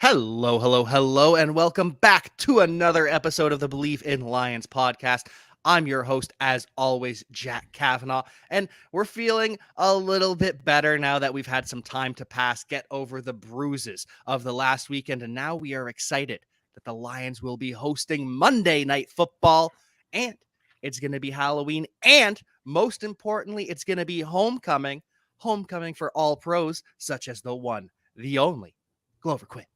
Hello, hello, hello, and welcome back to another episode of the Believe in Lions podcast. I'm your host, as always, Jack Kavanaugh, and we're feeling a little bit better now that we've had some time to pass, get over the bruises of the last weekend, and now we are excited that the Lions will be hosting Monday Night Football, and it's going to be Halloween, and most importantly, it's going to be homecoming for all pros, such as the one, the only, Glover Quinn.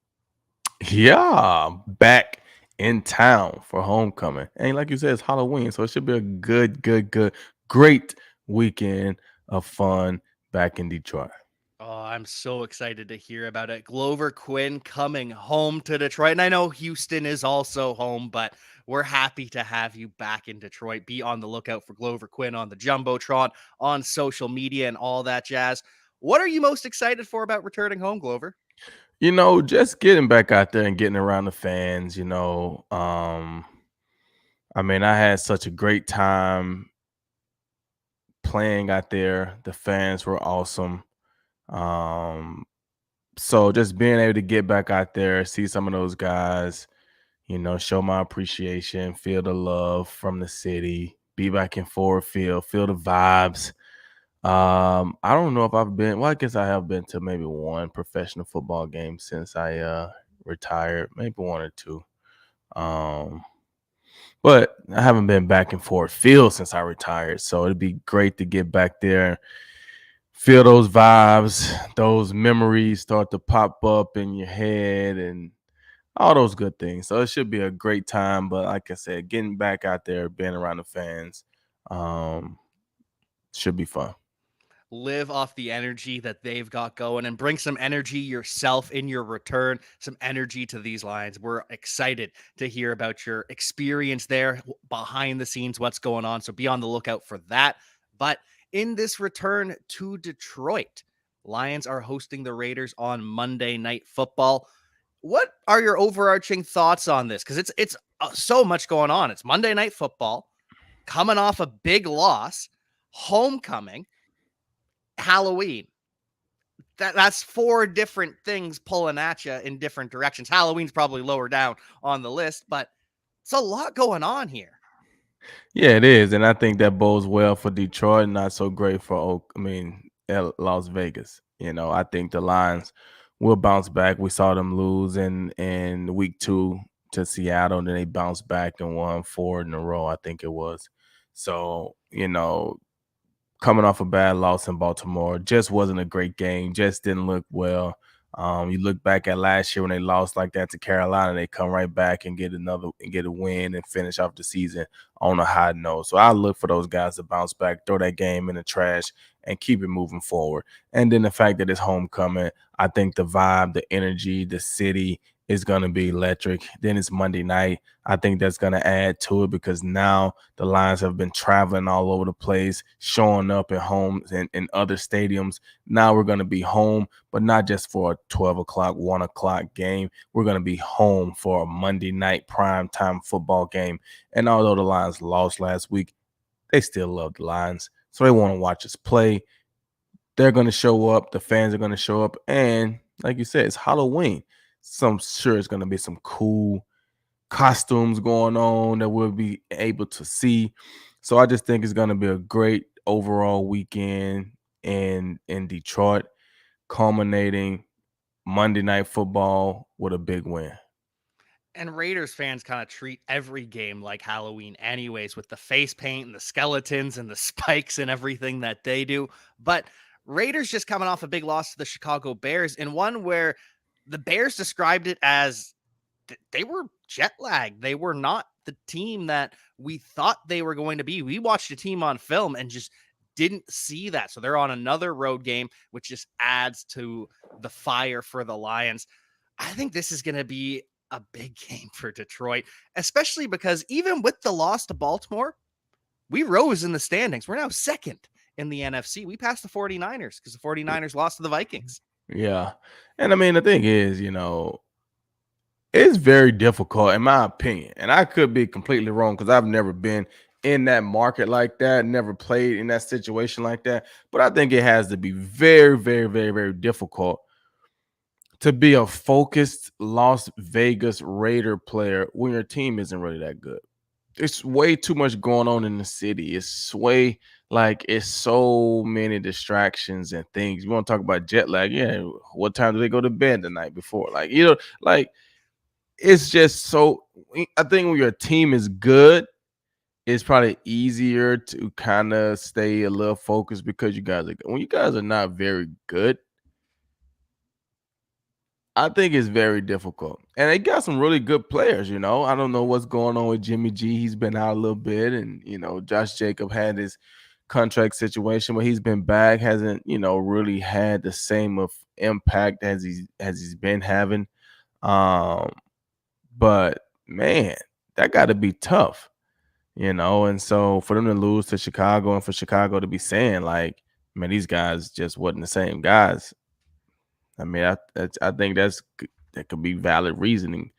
Yeah, back in town for homecoming. And like you said, it's Halloween, so it should be a great weekend of fun back in Detroit. Oh, I'm so excited to hear about it. Glover Quinn coming home to Detroit. And I know Houston is also home, but we're happy to have you back in Detroit. Be on the lookout for Glover Quinn on the Jumbotron, on social media, and all that jazz. What are you most excited for about returning home, Glover? Just getting back out there and getting around the fans. I had such a great time playing out there. The fans were awesome. Um, so just being able to get back out there, see some of those guys, show my appreciation, feel the love from the city, be back in Ford Field, feel the vibes. I don't know if I've been, well, I guess I have been to maybe one professional football game since I retired, maybe one or two. Um, but I haven't been back in Ford Field since I retired. So it'd be great to get back there, feel those vibes, those memories start to pop up in your head and all those good things. So it should be a great time. But like I said, getting back out there, being around the fans, um, should be fun. Live off the energy that they've got going and bring some energy yourself in your return, some energy to these lines. We're excited to hear about your experience there behind the scenes, what's going on. So be on the lookout for that. But in this return to Detroit, Lions are hosting the Raiders on Monday Night Football. What are your overarching thoughts on this? Because it's so much going on. It's Monday Night Football, coming off a big loss, homecoming, Halloween. That's four different things pulling at you in different directions. Halloween's probably lower down on the list, but it's a lot going on here. Yeah, it is. And I think that bodes well for Detroit, not so great for Las Vegas. I think the Lions will bounce back. We saw them lose in week 2 to Seattle, and then they bounced back and won 4 in a row, I think it was. So, coming off a bad loss in Baltimore, just wasn't a great game, just didn't look well. You look back at last year when they lost like that to Carolina, they come right back and get a win and finish off the season on a high note. So I look for those guys to bounce back, throw that game in the trash, and keep it moving forward. And then the fact that it's homecoming, I think the vibe, the energy, the city is going to be electric. Then it's Monday night. I think that's going to add to it because now the Lions have been traveling all over the place, showing up at homes and in other stadiums. Now we're going to be home, but not just for a 12 o'clock, 1 o'clock game. We're going to be home for a Monday night prime time football game. And although the Lions lost last week, they still love the Lions. So they want to watch us play. They're going to show up. The fans are going to show up. And like you said, it's Halloween. So I'm sure it's going to be some cool costumes going on that we'll be able to see. So I just think it's going to be a great overall weekend in Detroit, culminating Monday Night Football with a big win. And Raiders fans kind of treat every game like Halloween, anyways, with the face paint and the skeletons and the spikes and everything that they do. But Raiders just coming off a big loss to the Chicago Bears in one where the Bears described it as they were jet lagged. They were not the team that we thought they were going to be. We watched a team on film and just didn't see that. So they're on another road game, which just adds to the fire for the Lions. I think this is going to be a big game for Detroit, especially because even with the loss to Baltimore, we rose in the standings. We're now second in the NFC. We passed the 49ers because the 49ers lost to the Vikings. Yeah. And the thing is, it's very difficult, in my opinion. And I could be completely wrong because I've never been in that market like that, never played in that situation like that. But I think it has to be very, very, very, very difficult to be a focused Las Vegas Raider player when your team isn't really that good. It's way too much going on in the city. It's way it's so many distractions and things. You want to talk about jet lag? Yeah. What time do they go to bed the night before? It's just so. I think when your team is good, it's probably easier to kind of stay a little focused because when you guys are not very good, I think it's very difficult. And they got some really good players, you know. I don't know what's going on with Jimmy G. He's been out a little bit, and Josh Jacob had his contract situation where he's been back, hasn't, really had the same of impact as he's been having. Um, but man, that got to be tough, And so for them to lose to Chicago and for Chicago to be saying like, man, these guys just wasn't the same guys. I mean, I think that could be valid reasoning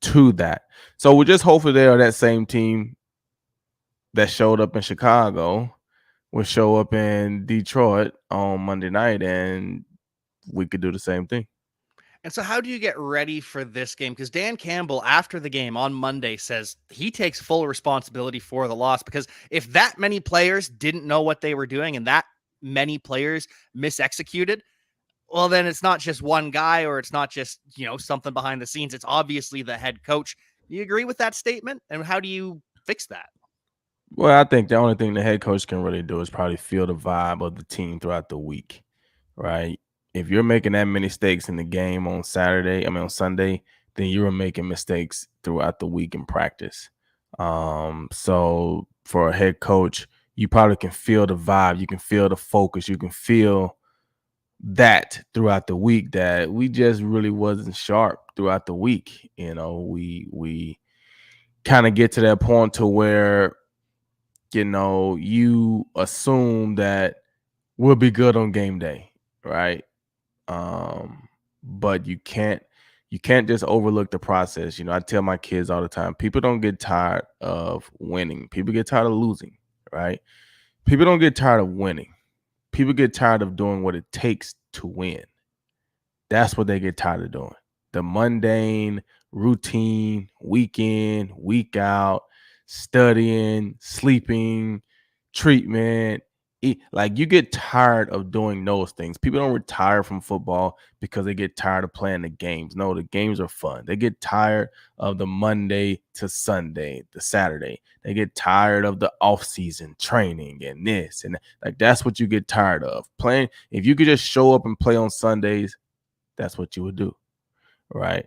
to that. So we're just hopefully they are that same team that showed up in Chicago will show up in Detroit on Monday night, and we could do the same thing. And so, how do you get ready for this game? Because Dan Campbell, after the game on Monday, says he takes full responsibility for the loss. Because if that many players didn't know what they were doing and that many players misexecuted, well, then it's not just one guy or it's not just, something behind the scenes. It's obviously the head coach. Do you agree with that statement? And how do you fix that? Well, I think the only thing the head coach can really do is probably feel the vibe of the team throughout the week, right? If you're making that many mistakes in the game on Sunday, then you're making mistakes throughout the week in practice. So for a head coach, you probably can feel the vibe, you can feel the focus, you can feel that throughout the week that we just really wasn't sharp throughout the week. We kind of get to that point to where you assume that we'll be good on game day, right? But you can't just overlook the process. I tell my kids all the time, people don't get tired of winning. People get tired of losing, right? People don't get tired of winning. People get tired of doing what it takes to win. That's what they get tired of doing. The mundane routine, week in, week out, studying, sleeping, treatment. Like you get tired of doing those things. People don't retire from football because they get tired of playing the games. No, the games are fun. They get tired of the Monday to Sunday, the Saturday. They get tired of the off-season training and this and that. Like that's what you get tired of. Playing, if you could just show up and play on Sundays, that's what you would do, right?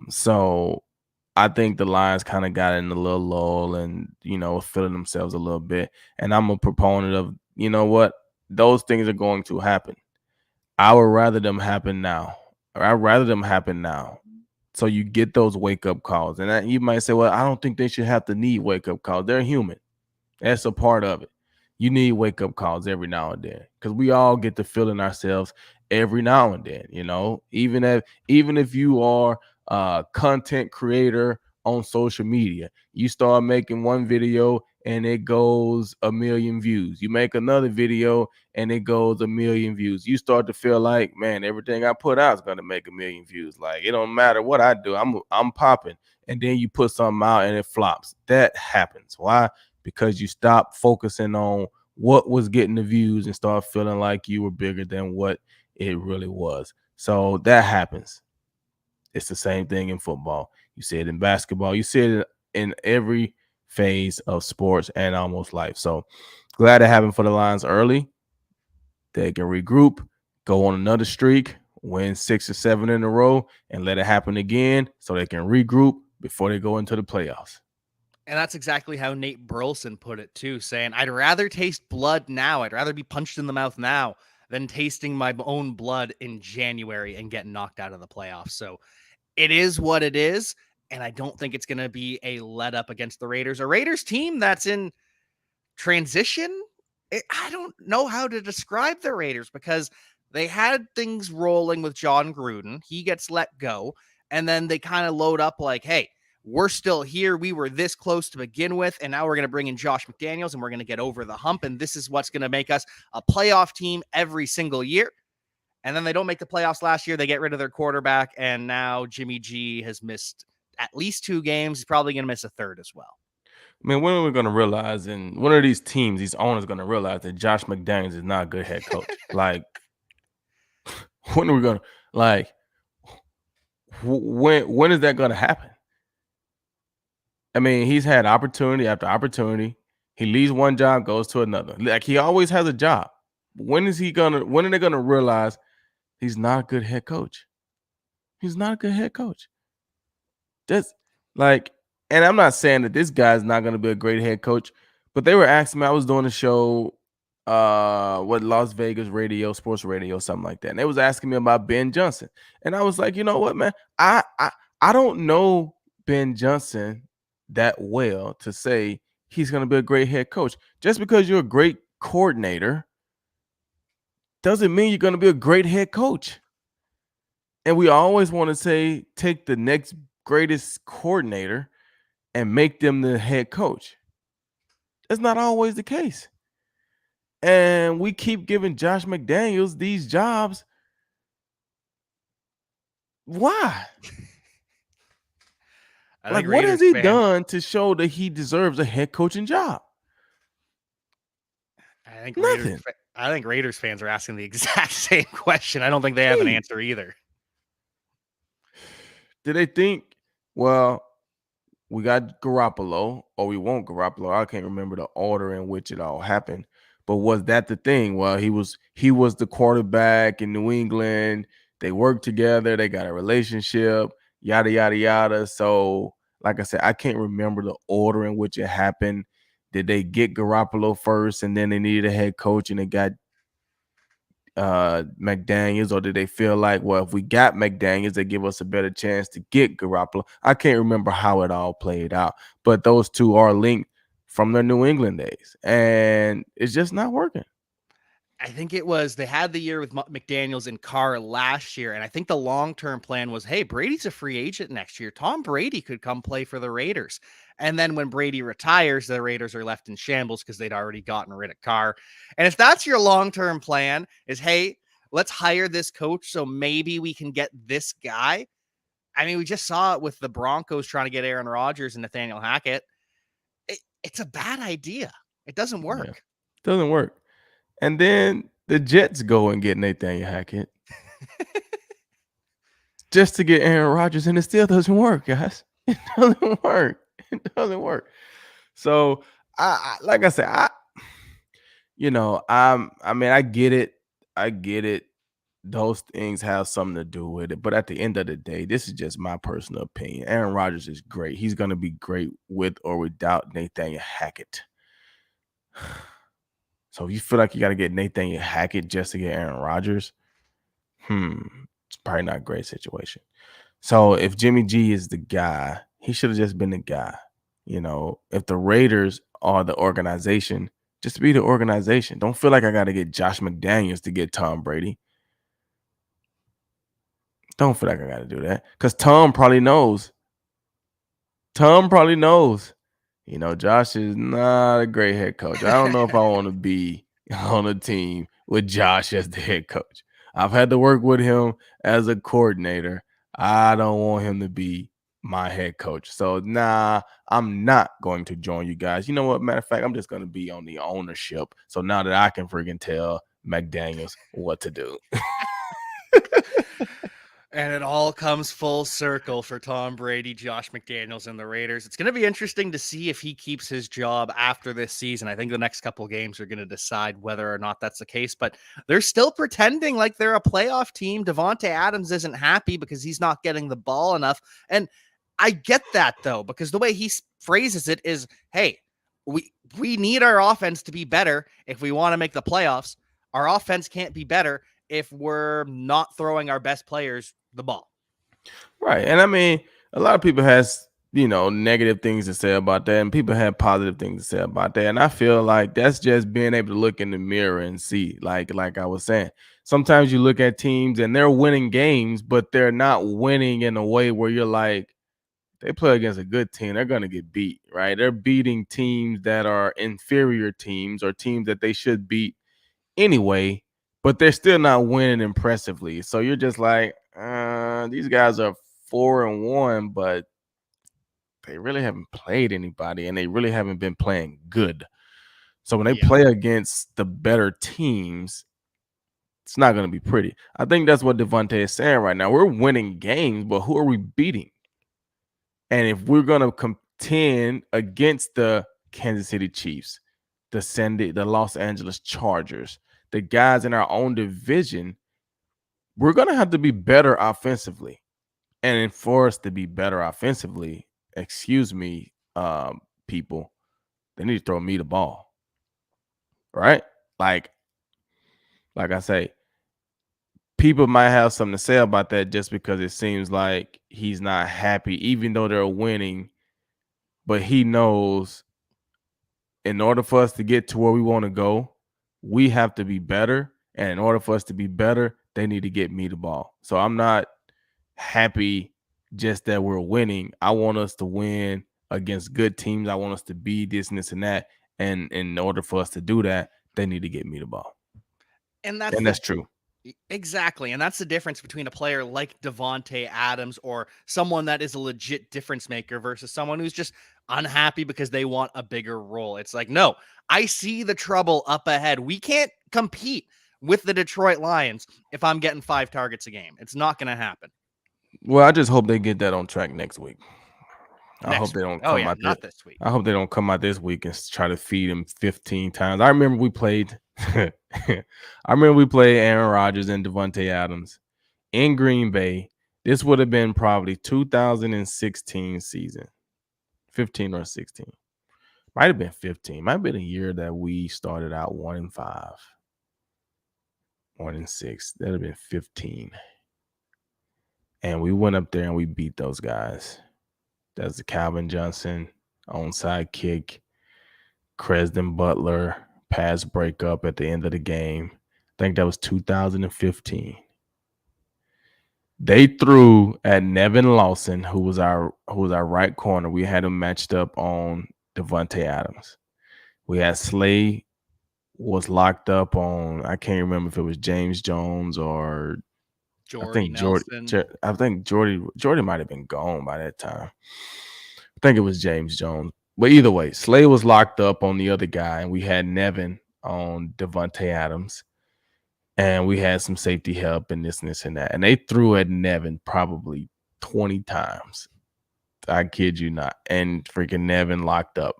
So I think the Lions kind of got in a little lull and feeling themselves a little bit. And I'm a proponent of what, those things are going to happen. I would rather them happen now. I'd rather them happen now. So you get those wake up calls, and you might say, well, I don't think they should have to need wake up calls. They're human. That's a part of it. You need wake up calls every now and then because we all get to feeling ourselves every now and then. Even if you are a content creator on social media, you start making one video and it goes 1 million views. You make another video and it goes 1 million views. You start to feel like, man, everything I put out is going to make 1 million views. Like it don't matter what I do, I'm popping. And then you put something out and it flops. That happens. Why? Because you stop focusing on what was getting the views and start feeling like you were bigger than what it really was. So that happens. It's the same thing in football. You see it in basketball. You see it in every phase of sports and almost life. So glad it happened for the Lions early. They can regroup, go on another streak, win 6 or 7 in a row, and let it happen again so they can regroup before they go into the playoffs. And that's exactly how Nate Burleson put it too, saying, I'd rather taste blood now. I'd rather be punched in the mouth now than tasting my own blood in January and getting knocked out of the playoffs. So it is what it is. And I don't think it's going to be a let up against the Raiders, a Raiders team that's in transition. I don't know how to describe the Raiders because they had things rolling with John Gruden. He gets let go. And then they kind of load up like, hey, we're still here. We were this close to begin with. And now we're going to bring in Josh McDaniels and we're going to get over the hump. And this is what's going to make us a playoff team every single year. And then they don't make the playoffs last year. They get rid of their quarterback, and now Jimmy G has missed at least 2 games. He's probably going to miss a third as well. I mean, when are we going to realize, and one of these teams, these owners, going to realize that Josh McDaniels is not a good head coach? Like, when are we going to like? When is that going to happen? I mean, he's had opportunity after opportunity. He leaves one job, goes to another. Like, he always has a job. When are they gonna realize he's not a good head coach? He's not a good head coach. That's like, and I'm not saying that this guy's not gonna be a great head coach, but they were asking me, I was doing a show, what Las Vegas radio, sports radio, something like that. And they was asking me about Ben Johnson. And I was like, you know what, man? I don't know Ben Johnson that well to say he's gonna be a great head coach. Just because you're a great coordinator doesn't mean you're going to be a great head coach. And we always want to say, take the next greatest coordinator and make them the head coach. That's not always the case. And we keep giving Josh McDaniels these jobs. Why? Like, what has he done to show that he deserves a head coaching job? I think Raiders fans are asking the exact same question. I don't think they have an answer either. Do they think, well, we got Garoppolo, or we want Garoppolo? I can't remember the order in which it all happened. But was that the thing? Well, he was the quarterback in New England. They worked together. They got a relationship, yada, yada, yada. So, like I said, I can't remember the order in which it happened. Did they get Garoppolo first, and then they needed a head coach, and they got McDaniels, or did they feel like, well, if we got McDaniels, they give us a better chance to get Garoppolo? I can't remember how it all played out, but those two are linked from their New England days, and it's just not working. I think it was they had the year with McDaniels and Carr last year, and I think the long-term plan was, hey, Brady's a free agent next year. Tom Brady could come play for the Raiders. And then when Brady retires, the Raiders are left in shambles because they'd already gotten rid of Carr. And if that's your long-term plan is, hey, let's hire this coach so maybe we can get this guy. I mean, we just saw it with the Broncos trying to get Aaron Rodgers and Nathaniel Hackett. It's a bad idea. It doesn't work. Yeah, it doesn't work. And then the Jets go and get Nathaniel Hackett just to get Aaron Rodgers, and it still doesn't work, guys. It doesn't work. It doesn't work. So, like I said, I mean, I get it. I get it. Those things have something to do with it. But at the end of the day, this is just my personal opinion. Aaron Rodgers is great. He's going to be great with or without Nathaniel Hackett. So if you feel like you got to get Nathaniel Hackett just to get Aaron Rodgers, it's probably not a great situation. So if Jimmy G is the guy, he should have just been the guy. If the Raiders are the organization, just be the organization. Don't feel like I got to get Josh McDaniels to get Tom Brady. Don't feel like I got to do that, because Tom probably knows. Josh is not a great head coach. I don't know if I want to be on a team with Josh as the head coach. I've had to work with him as a coordinator. I don't want him to be my head coach. So, I'm not going to join you guys. You know what? Matter of fact, I'm just going to be on the ownership. So now that I can freaking tell McDaniels what to do. And it all comes full circle for Tom Brady, Josh McDaniels, and the Raiders. It's going to be interesting to see if he keeps his job after this season. I think the next couple of games are going to decide whether or not that's the case, but they're still pretending like they're a playoff team. Davante Adams isn't happy because he's not getting the ball enough. And I get that, though, because the way he phrases it is, hey, we need our offense to be better if we want to make the playoffs. Our offense can't be better if we're not throwing our best players the ball. Right. And I mean, a lot of people has, negative things to say about that, and people have positive things to say about that. And I feel like that's just being able to look in the mirror and see, like I was saying, sometimes you look at teams and they're winning games, but they're not winning in a way where you're like, they play against a good team, they're going to get beat, right? They're beating teams that are inferior teams or teams that they should beat anyway, but they're still not winning impressively. So you're just like, these guys are 4-1, but they really haven't played anybody, and they really haven't been playing good. So when they Yeah. play against the better teams, it's not going to be pretty. I think that's what Devontae is saying right now. We're winning games, but who are we beating? And if we're going to contend against the Kansas City Chiefs, the Los Angeles Chargers, the guys in our own division, we're going to have to be better offensively. And for us to be better offensively, excuse me, people, they need to throw me the ball. Right? Like I say, people might have something to say about that just because it seems like he's not happy, even though they're winning. But he knows in order for us to get to where we want to go, we have to be better. And in order for us to be better, they need to get me the ball. So I'm not happy just that we're winning. I want us to win against good teams. I want us to be this and this and that. And in order for us to do that, they need to get me the ball. And that's That's true. Exactly. And that's the difference between a player like Devontae Adams or someone that is a legit difference maker versus someone who's just unhappy because they want a bigger role. It's like, no, I see the trouble up ahead. We can't compete with the Detroit Lions if I'm getting 5 targets a game. It's not going to happen. Well, I just hope they get that on track next week. I hope they don't come out not this week. I hope they don't come out this week and try to feed him 15 times. I remember we played Aaron Rodgers and Devontae Adams in Green Bay. This would have been probably 2016 season. 15 or 16. Might have been 15. Might have been a year that we started out 1-5. 1-6. That'd have been 15. And we went up there and we beat those guys. That's the Calvin Johnson onside kick, Cresden Butler pass breakup at the end of the game. I think that was 2015. They threw at Nevin Lawson, who was our right corner. We had him matched up on Devontae Adams. We had Slay was locked up on, I can't remember if it was James Jones or Jordy Nelson. I think Jordy might have been gone by that time. I think it was James Jones. But either way, Slay was locked up on the other guy, and we had Nevin on Devontae Adams. And we had some safety help and this and that. And they threw at Nevin probably 20 times. I kid you not. And freaking Nevin locked up.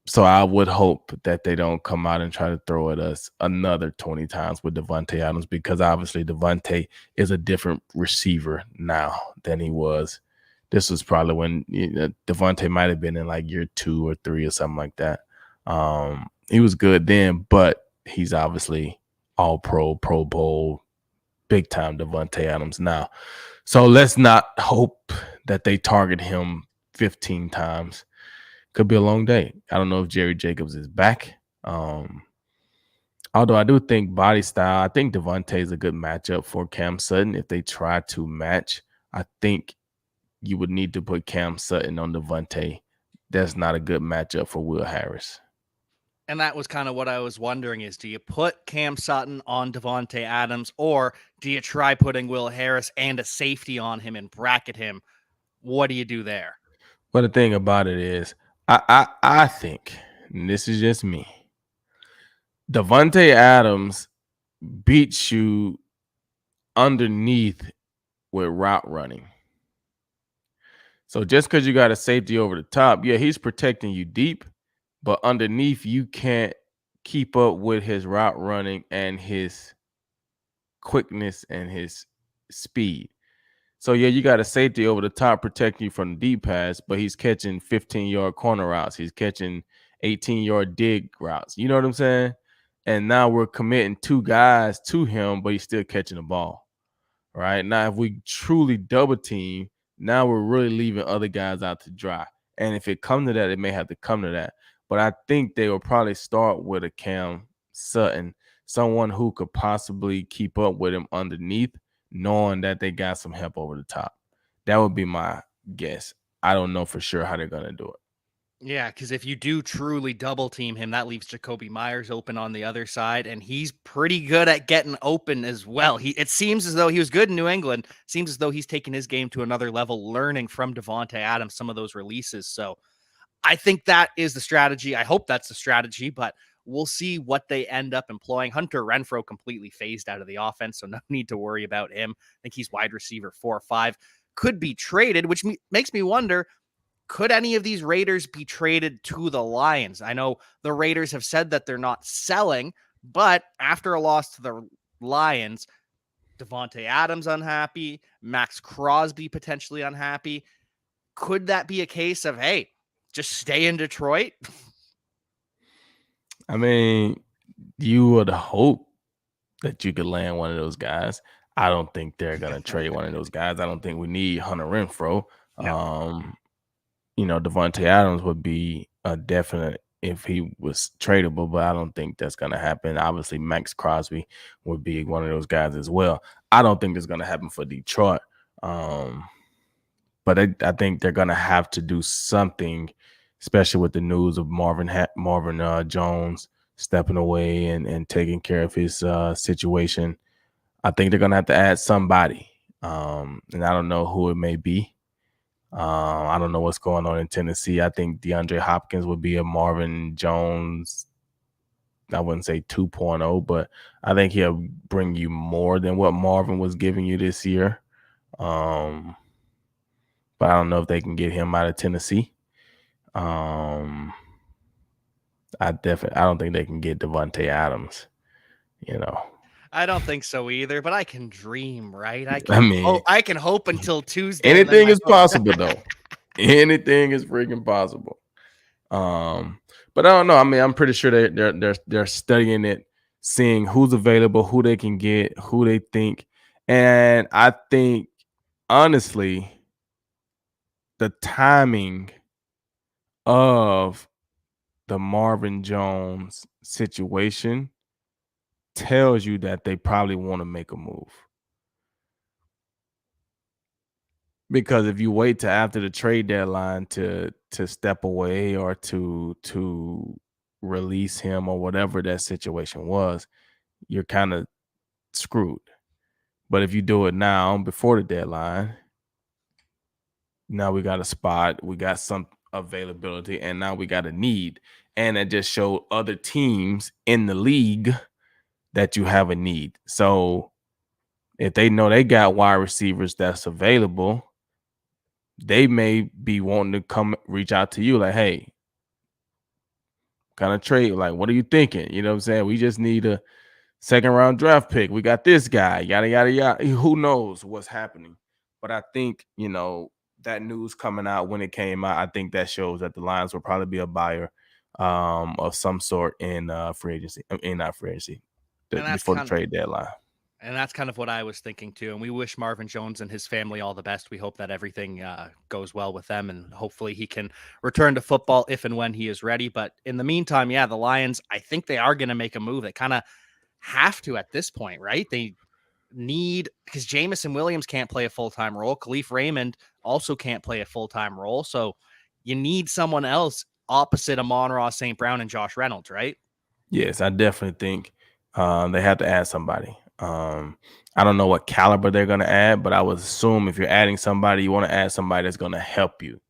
So I would hope that they don't come out and try to throw at us another 20 times with Devontae Adams, because obviously Devontae is a different receiver now than he was. This was probably when Devontae might have been in like year 2 or 3 or something like that. He was good then, but he's obviously all pro bowl, big time Devontae Adams now. So let's not hope that they target him 15 times. Could be a long day. I don't know if Jerry Jacobs is back. Although I do think body style, I think Devontae is a good matchup for Cam Sutton. If they try to match, I think you would need to put Cam Sutton on Devontae. That's not a good matchup for Will Harris. And that was kind of what I was wondering is, do you put Cam Sutton on Devontae Adams, or do you try putting Will Harris and a safety on him and bracket him? What do you do there? Well, the thing about it is, I think, and this is just me, Devontae Adams beats you underneath with route running. So just because you got a safety over the top, yeah, he's protecting you deep, but underneath you can't keep up with his route running and his quickness and his speed. So yeah, you got a safety over the top protecting you from the deep pass, but he's catching 15-yard corner routes. He's catching 18-yard dig routes. You know what I'm saying? And now we're committing 2 guys to him, but he's still catching the ball. Right? Now, if we truly double team, now we're really leaving other guys out to dry. And if it comes to that, it may have to come to that. But I think they will probably start with a Cam Sutton, someone who could possibly keep up with him underneath, knowing that they got some help over the top. That would be my guess. I don't know for sure how they're going to do it. Yeah, because if you do truly double team him, that leaves Jacoby Myers open on the other side, and he's pretty good at getting open as well. It seems as though he was good in New England. Seems as though he's taken his game to another level, learning from Devonte Adams some of those releases. So I think that is the strategy. I hope that's the strategy, but we'll see what they end up employing. Hunter Renfrow completely phased out of the offense, so no need to worry about him. I think he's wide receiver 4 or 5. Could be traded, which makes me wonder, could any of these Raiders be traded to the Lions? I know the Raiders have said that they're not selling, but after a loss to the Lions, Devonte Adams unhappy, Max Crosby potentially unhappy. Could that be a case of, hey, just stay in Detroit? I mean, you would hope that you could land one of those guys. I don't think they're gonna trade one of those guys. I don't think we need Hunter Renfrow. No. Devontae Adams would be a definite if he was tradable, but I don't think that's gonna happen. Obviously, Max Crosby would be one of those guys as well. I don't think it's gonna happen for Detroit. But I think they're gonna have to do something, especially with the news of Marvin Jones stepping away and taking care of his situation. I think they're gonna have to add somebody, and I don't know who it may be. I don't know what's going on in Tennessee. I think DeAndre Hopkins would be a Marvin Jones. I wouldn't say 2.0, but I think he'll bring you more than what Marvin was giving you this year. But I don't know if they can get him out of Tennessee. I don't think they can get Devontae Adams. I don't think so either, but I can dream, right? I can hope until Tuesday. Anything is possible, though. Anything is freaking possible. But I don't know. I mean, I'm pretty sure they're studying it, seeing who's available, who they can get, who they think, and I think honestly, the timing of the Marvin Jones situation tells you that they probably want to make a move. Because if you wait till after the trade deadline to step away or to release him or whatever that situation was, you're kind of screwed. But if you do it now before the deadline, now we got a spot, we got some availability, and now we got a need. And it just showed other teams in the league that you have a need. So if they know they got wide receivers that's available, they may be wanting to come reach out to you like, hey, kind of trade. Like, what are you thinking? You know what I'm saying? We just need a second round draft pick. We got this guy, yada, yada, yada. Who knows what's happening? But I think, that news coming out when it came out, I think that shows that the Lions will probably be a buyer of some sort in free agency, not free agency, before the trade deadline. And that's kind of what I was thinking too. And we wish Marvin Jones and his family all the best. We hope that everything goes well with them, and hopefully he can return to football if and when he is ready. But in the meantime, yeah, the Lions, I think they are going to make a move. They kind of have to at this point, right? They need, because Jameson Williams can't play a full-time role. Khalif Raymond also can't play a full-time role. So you need someone else opposite Amon-Ra St. Brown and Josh Reynolds, right? Yes, I definitely think they have to add somebody. I don't know what caliber they're going to add, but I would assume if you're adding somebody, you want to add somebody that's going to help you,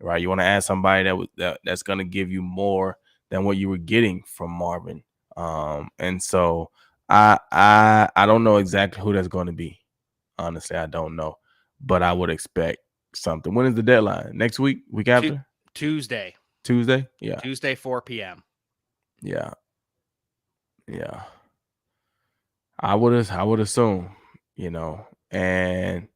right? You want to add somebody that's going to give you more than what you were getting from Marvin. And so I don't know exactly who that's going to be. Honestly, I don't know, but I would expect something. When is the deadline? Next week? Week after? Tuesday. Yeah. Tuesday, 4 p.m. Yeah. I would assume, and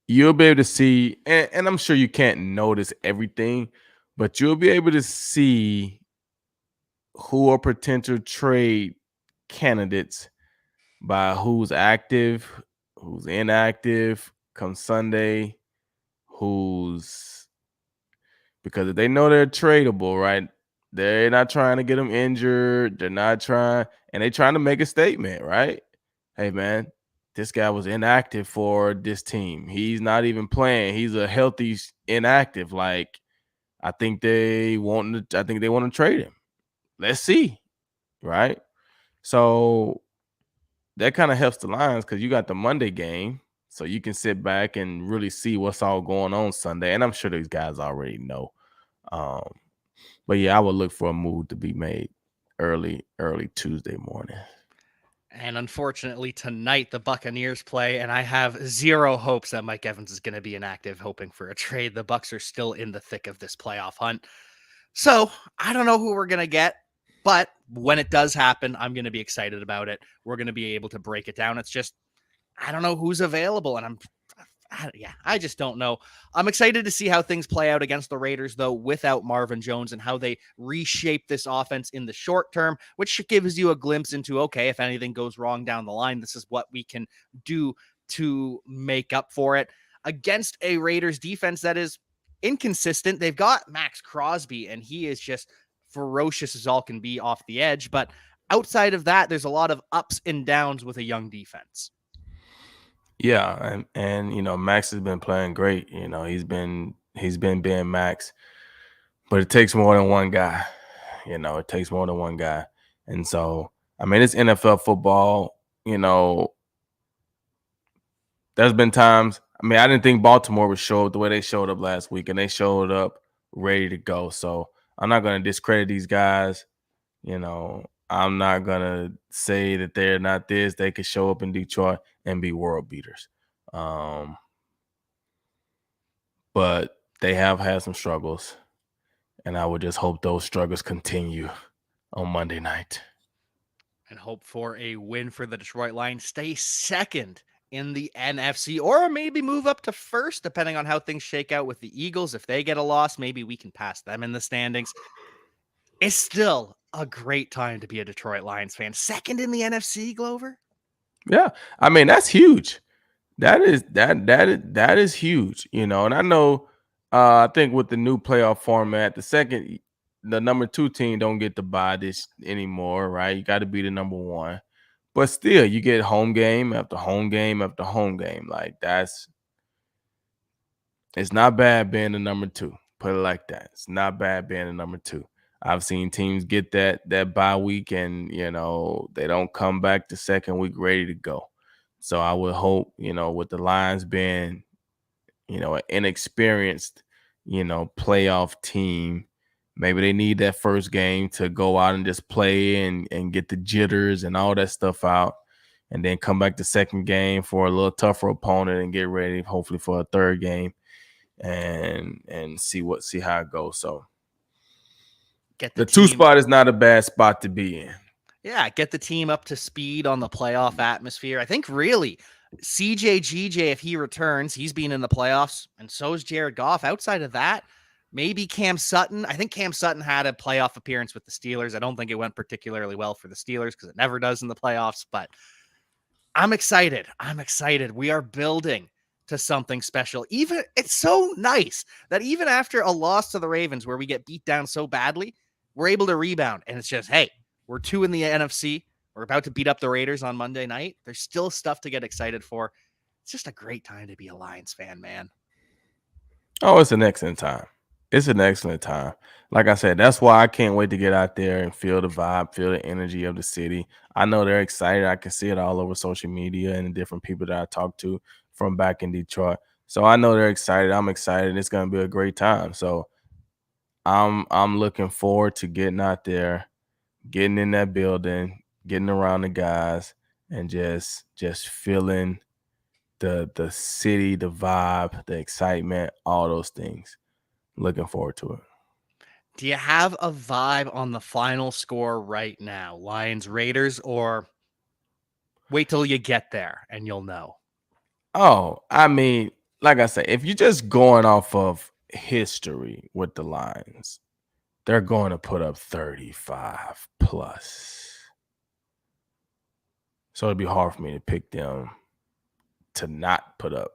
you'll be able to see, and I'm sure you can't notice everything, but you'll be able to see who are potential trade candidates by who's active, who's inactive come Sunday, because if they know they're tradable, right? They're not trying to get them injured. They're not trying, and they're trying to make a statement, right? Hey, man, this guy was inactive for this team. He's not even playing. He's a healthy inactive. Like, I think they want to trade him. Let's see, right? So that kind of helps the Lions because you got the Monday game, so you can sit back and really see what's all going on Sunday. And I'm sure these guys already know. Um, but yeah, I would look for a move to be made early Tuesday morning. And unfortunately, tonight the Buccaneers play, and I have zero hopes that Mike Evans is going to be inactive, hoping for a trade. The Bucs are still in the thick of this playoff hunt. So I don't know who we're going to get, but when it does happen, I'm going to be excited about it. We're going to be able to break it down. It's just, I don't know who's available, and I just don't know. I'm excited to see how things play out against the Raiders, though, without Marvin Jones and how they reshape this offense in the short term, which gives you a glimpse into, okay, if anything goes wrong down the line, this is what we can do to make up for it against a Raiders defense that is inconsistent. They've got Max Crosby, and he is just ferocious as all can be off the edge. But outside of that, there's a lot of ups and downs with a young defense. Yeah, and Max has been playing great. He's been being Max, but it takes more than one guy. It takes more than one guy, and so I mean, it's NFL football. There's been times. I mean, I didn't think Baltimore would show up the way they showed up last week, and they showed up ready to go. So I'm not going to discredit these guys. I'm not going to say that they're not this. They could show up in Detroit and be world beaters. But they have had some struggles, and I would just hope those struggles continue on Monday night. And hope for a win for the Detroit Lions. Stay second in the NFC, or maybe move up to first, depending on how things shake out with the Eagles. If they get a loss, maybe we can pass them in the standings. It's still a great time to be a Detroit Lions fan. Second in the NFC, Glover. Yeah, I mean that's huge. That is huge. And I know. I think with the new playoff format, the number 2 team don't get to buy this anymore, right? You got to be the number 1. But still, you get home game after home game after home game. Like it's not bad being the number 2. Put it like that. It's not bad being the number 2. I've seen teams get that bye week and they don't come back the second week ready to go. So I would hope, with the Lions being, an inexperienced, playoff team, maybe they need that first game to go out and just play and get the jitters and all that stuff out, and then come back the second game for a little tougher opponent and get ready, hopefully for a third game, and see how it goes. So get the 2 spot is not a bad spot to be in. Yeah, get the team up to speed on the playoff atmosphere. I think really CJ if he returns, he's been in the playoffs, and so is Jared Goff. Outside of that, maybe Cam Sutton. I think Cam Sutton had a playoff appearance with the Steelers. I don't think it went particularly well for the Steelers because it never does in the playoffs, but I'm excited. We are building to something special. Even it's so nice that even after a loss to the Ravens where we get beat down so badly, we're able to rebound, and it's just, hey, we're 2 in the NFC. We're about to beat up the Raiders on Monday night. There's still stuff to get excited for. It's just a great time to be a Lions fan, man. Oh, it's an excellent time. It's an excellent time. Like I said, that's why I can't wait to get out there and feel the vibe, feel the energy of the city. I know they're excited. I can see it all over social media and the different people that I talk to from back in Detroit. So I know they're excited. I'm excited. It's going to be a great time. So I'm looking forward to getting out there, getting in that building, getting around the guys, and just feeling the city, the vibe, the excitement, all those things. Looking forward to it. Do you have a vibe on the final score right now? Lions Raiders, or wait till you get there and you'll know? Oh, I mean, like I said, if you're just going off of history with the Lions, they're going to put up 35 plus. So it'd be hard for me to pick them to not put up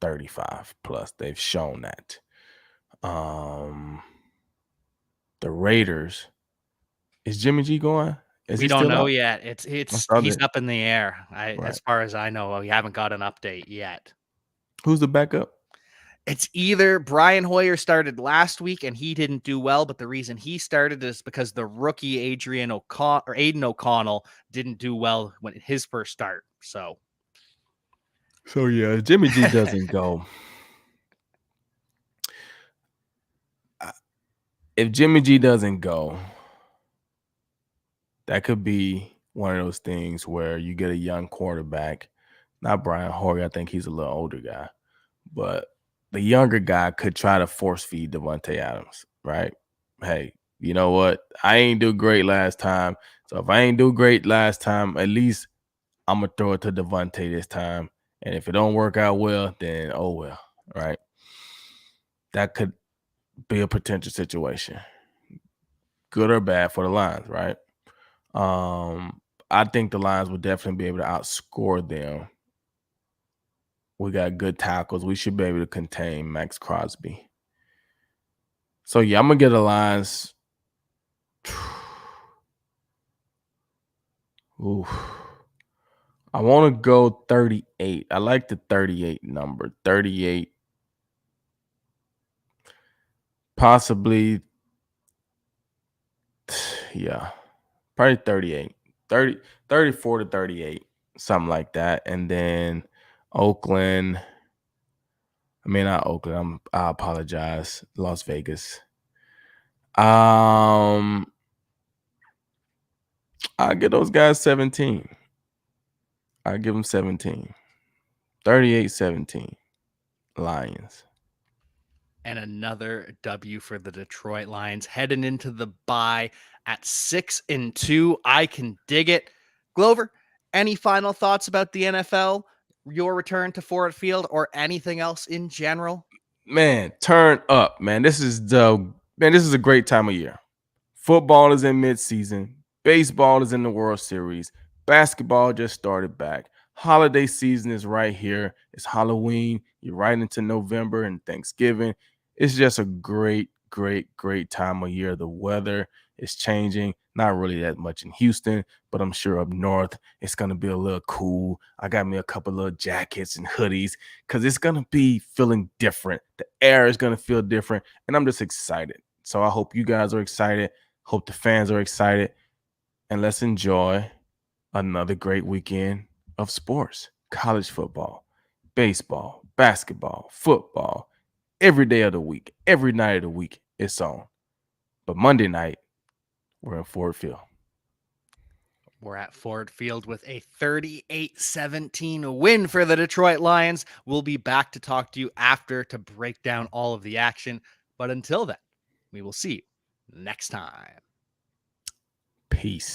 35 plus. They've shown that. The Raiders, is Jimmy G going? We don't know yet. He's up in the air. Right. As far as I know, we haven't got an update yet. Who's the backup? It's either Brian Hoyer started last week and he didn't do well, but the reason he started is because the rookie Aiden O'Connell didn't do well when his first start. So yeah, if Jimmy G doesn't go. If Jimmy G doesn't go, that could be one of those things where you get a young quarterback, not Brian Hoyer. I think he's a little older guy, but the younger guy could try to force feed Davante Adams, right? Hey, you know what? I ain't do great last time. So if I ain't do great last time, at least I'm going to throw it to Davante this time. And if it don't work out well, then oh well, right? That could be a potential situation. Good or bad for the Lions, right? I think the Lions would definitely be able to outscore them. We got good tackles. We should be able to contain Max Crosby. So yeah, I'm gonna get the Lions. Ooh. I want to go 38. I like the 38 number. 38. Possibly. Yeah. Probably 38. 34 to 38. Something like that. And then Oakland. I mean, not Oakland. I apologize. Las Vegas. I'll give those guys 17. I'll give them 17. 38-17. Lions. And another W for the Detroit Lions heading into the bye at 6-2. I can dig it. Glover, any final thoughts about the NFL, your return to Ford Field, or anything else in general? Man, turn up, man. This is a great time of year. Football is in midseason. Baseball is in the World Series. Basketball just started back. Holiday season is right here. It's Halloween. You're right into November and Thanksgiving. It's just a great, great, great time of year. The weather is changing. Not really that much in Houston, but I'm sure up north it's going to be a little cool. I got me a couple little jackets and hoodies because it's going to be feeling different. The air is going to feel different, and I'm just excited. So I hope you guys are excited. Hope the fans are excited. And let's enjoy another great weekend of sports. College football, baseball, basketball, football. Every day of the week, every night of the week, it's on. But Monday night, we're in Ford Field. We're at Ford Field with a 38-17 win for the Detroit Lions. We'll be back to talk to you after to break down all of the action. But until then, we will see you next time. Peace.